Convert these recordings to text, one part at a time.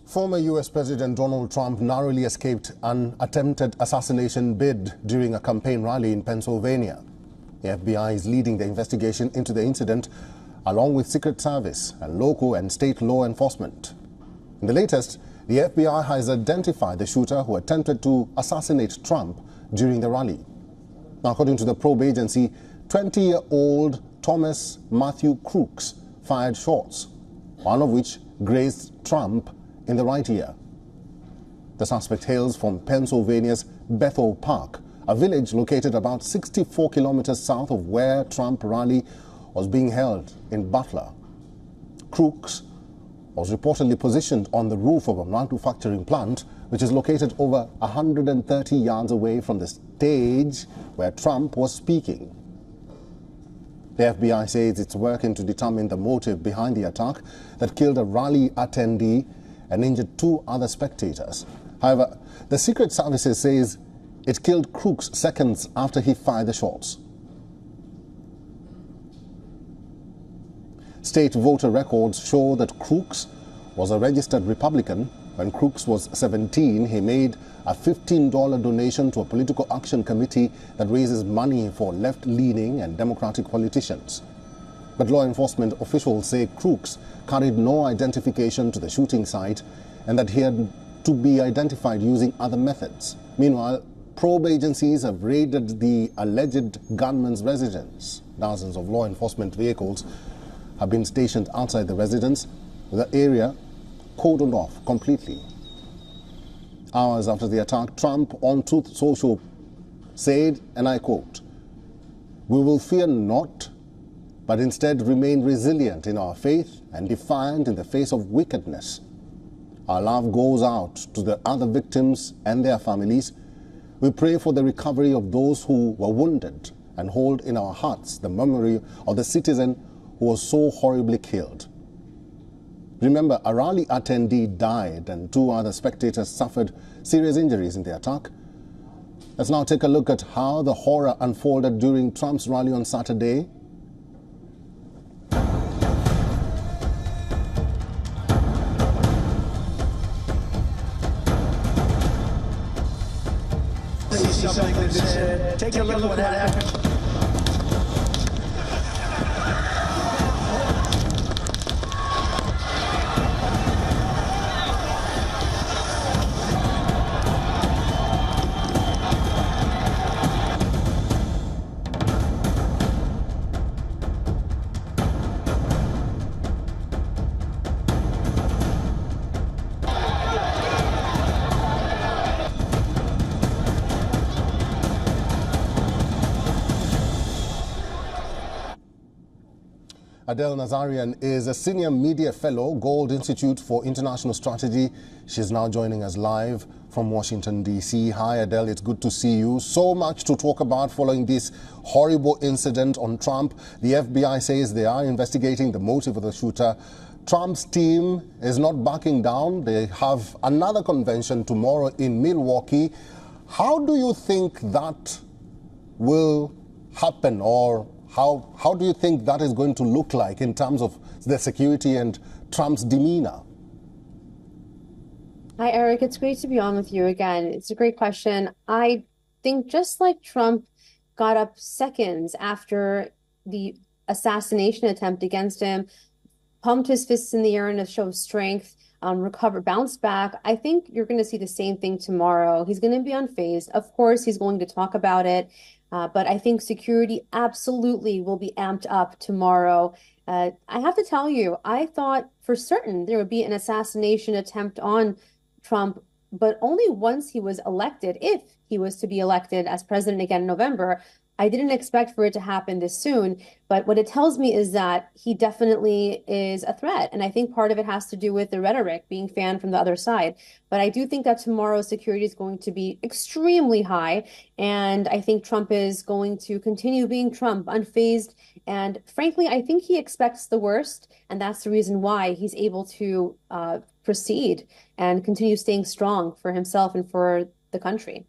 Former U.S. President Donald Trump narrowly escaped an attempted assassination bid during a campaign rally in Pennsylvania. The FBI is leading the investigation into the incident, along with Secret Service and local and state law enforcement. In the latest, the FBI has identified the shooter who attempted to assassinate Trump during the rally. Now, according to the probe agency, 20-year-old Thomas Matthew Crooks fired shots, one of which grazed Trump in the right ear. The suspect hails from Pennsylvania's Bethel Park, a village located about 64 kilometers south of where Trump rally was being held in Butler. Crooks was reportedly positioned on the roof of a manufacturing plant, which is located over 130 yards away from the stage where Trump was speaking. The FBI says it's working to determine the motive behind the attack that killed a rally attendee and injured 2 other spectators. However, the Secret Services says it killed Crooks seconds after he fired the shots. State voter records show that Crooks was a registered Republican. When Crooks was 17, he made a $15 donation to a political action committee that raises money for left-leaning and Democratic politicians. But law enforcement officials say Crooks carried no identification to the shooting site and that he had to be identified using other methods. Meanwhile, probe agencies have raided the alleged gunman's residence. Dozens of law enforcement vehicles have been stationed outside the residence, with the area cordoned off completely. Hours after the attack, Trump on Truth Social said, and I quote, "We will fear not, but instead remain resilient in our faith and defiant in the face of wickedness. Our love goes out to the other victims and their families. We pray for the recovery of those who were wounded and hold in our hearts the memory of the citizen who was so horribly killed." Remember, a rally attendee died and 2 other spectators suffered serious injuries in the attack. Let's now take a look at how the horror unfolded during Trump's rally on Saturday. Take a look at what happened. Adele Nazarian is a senior media fellow, Gold Institute for International Strategy. She's now joining us live from Washington, D.C. Hi, Adele. It's good to see you. So much to talk about following this horrible incident on Trump. The FBI says they are investigating the motive of the shooter. Trump's team is not backing down. They have another convention tomorrow in Milwaukee. How do you think that will happen, or how do you think that is going to look like in terms of the security and Trump's demeanor? Hi, Eric. It's great to be on with you again. It's a great question. I think just like Trump got up seconds after the assassination attempt against him, pumped his fists in the air in a show of strength, bounced back, I think you're going to see the same thing tomorrow. He's going to be unfazed. Of course, he's going to talk about it. But I think security absolutely will be amped up tomorrow. I have to tell you, I thought for certain there would be an assassination attempt on Trump, but only once he was elected, if he was to be elected as president again in November. I didn't expect for it to happen this soon, but what it tells me is that he definitely is a threat. And I think part of it has to do with the rhetoric being fanned from the other side. But I do think that tomorrow's security is going to be extremely high. And I think Trump is going to continue being Trump, unfazed. And frankly, I think he expects the worst. And that's the reason why he's able to proceed and continue staying strong for himself and for the country.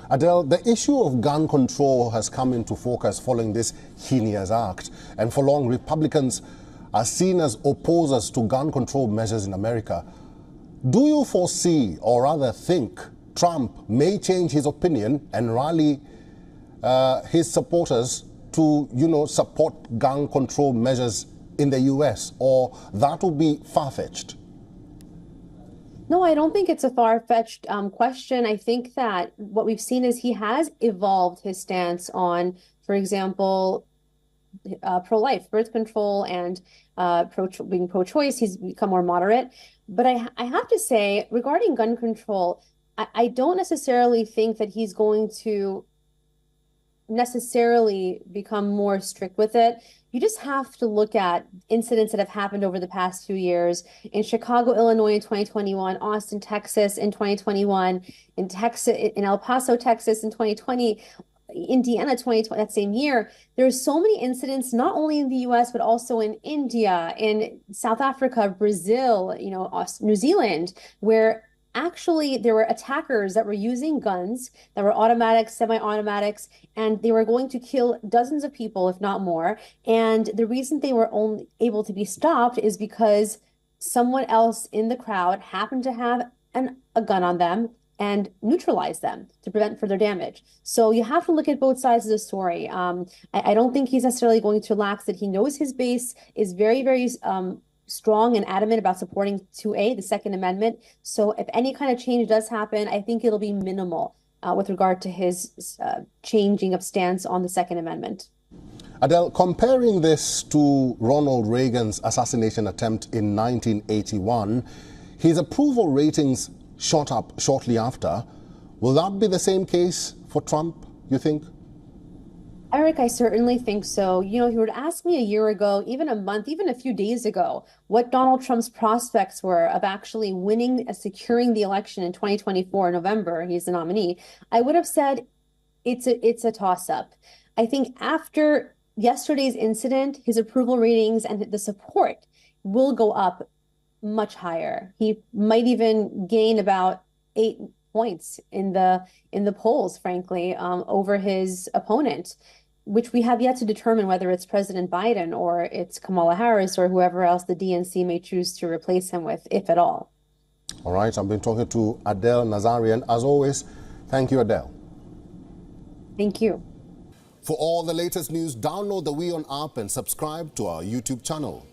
Adele, the issue of gun control has come into focus following this heinous act. And for long, Republicans are seen as opposers to gun control measures in America. Do you foresee, or rather think, Trump may change his opinion and rally his supporters to, support gun control measures in the US, or that will be far-fetched? No, I don't think it's a far-fetched question. I think that what we've seen is he has evolved his stance on, for example, pro-life, birth control, and being pro-choice. He's become more moderate. But I have to say, regarding gun control, I don't necessarily think that he's going to necessarily become more strict with it. You just have to look at incidents that have happened over the past 2 years in Chicago, Illinois in 2021, Austin, Texas in 2021, in Texas, in El Paso, Texas in 2020, Indiana 2020, that same year. There's so many incidents, not only in the US, but also in India, in South Africa, Brazil, New Zealand, where actually there were attackers that were using guns that were automatics, semi-automatics, and they were going to kill dozens of people, if not more. And the reason they were only able to be stopped is because someone else in the crowd happened to have a gun on them and neutralize them to prevent further damage. So you have to look at both sides of the story. I don't think he's necessarily going to relax that. He knows his base is very, very strong and adamant about supporting 2A, the Second Amendment. So if any kind of change does happen, I think it'll be minimal with regard to his changing of stance on the Second Amendment. Adele, comparing this to Ronald Reagan's assassination attempt in 1981, his approval ratings shot up shortly after. Will that be the same case for Trump, you think? Eric, I certainly think so. If you were to ask me a year ago, even a month, even a few days ago, what Donald Trump's prospects were of actually winning and securing the election in 2024, November, he's the nominee, I would have said it's a toss-up. I think after yesterday's incident, his approval ratings and the support will go up much higher. He might even gain about 8 points in the polls, frankly, over his opponent, which we have yet to determine whether it's President Biden or it's Kamala Harris or whoever else the DNC may choose to replace him with, if at all. All right, I've been talking to Adele Nazarian. As always, thank you, Adele. Thank you. For all the latest news, download the WION app and subscribe to our YouTube channel.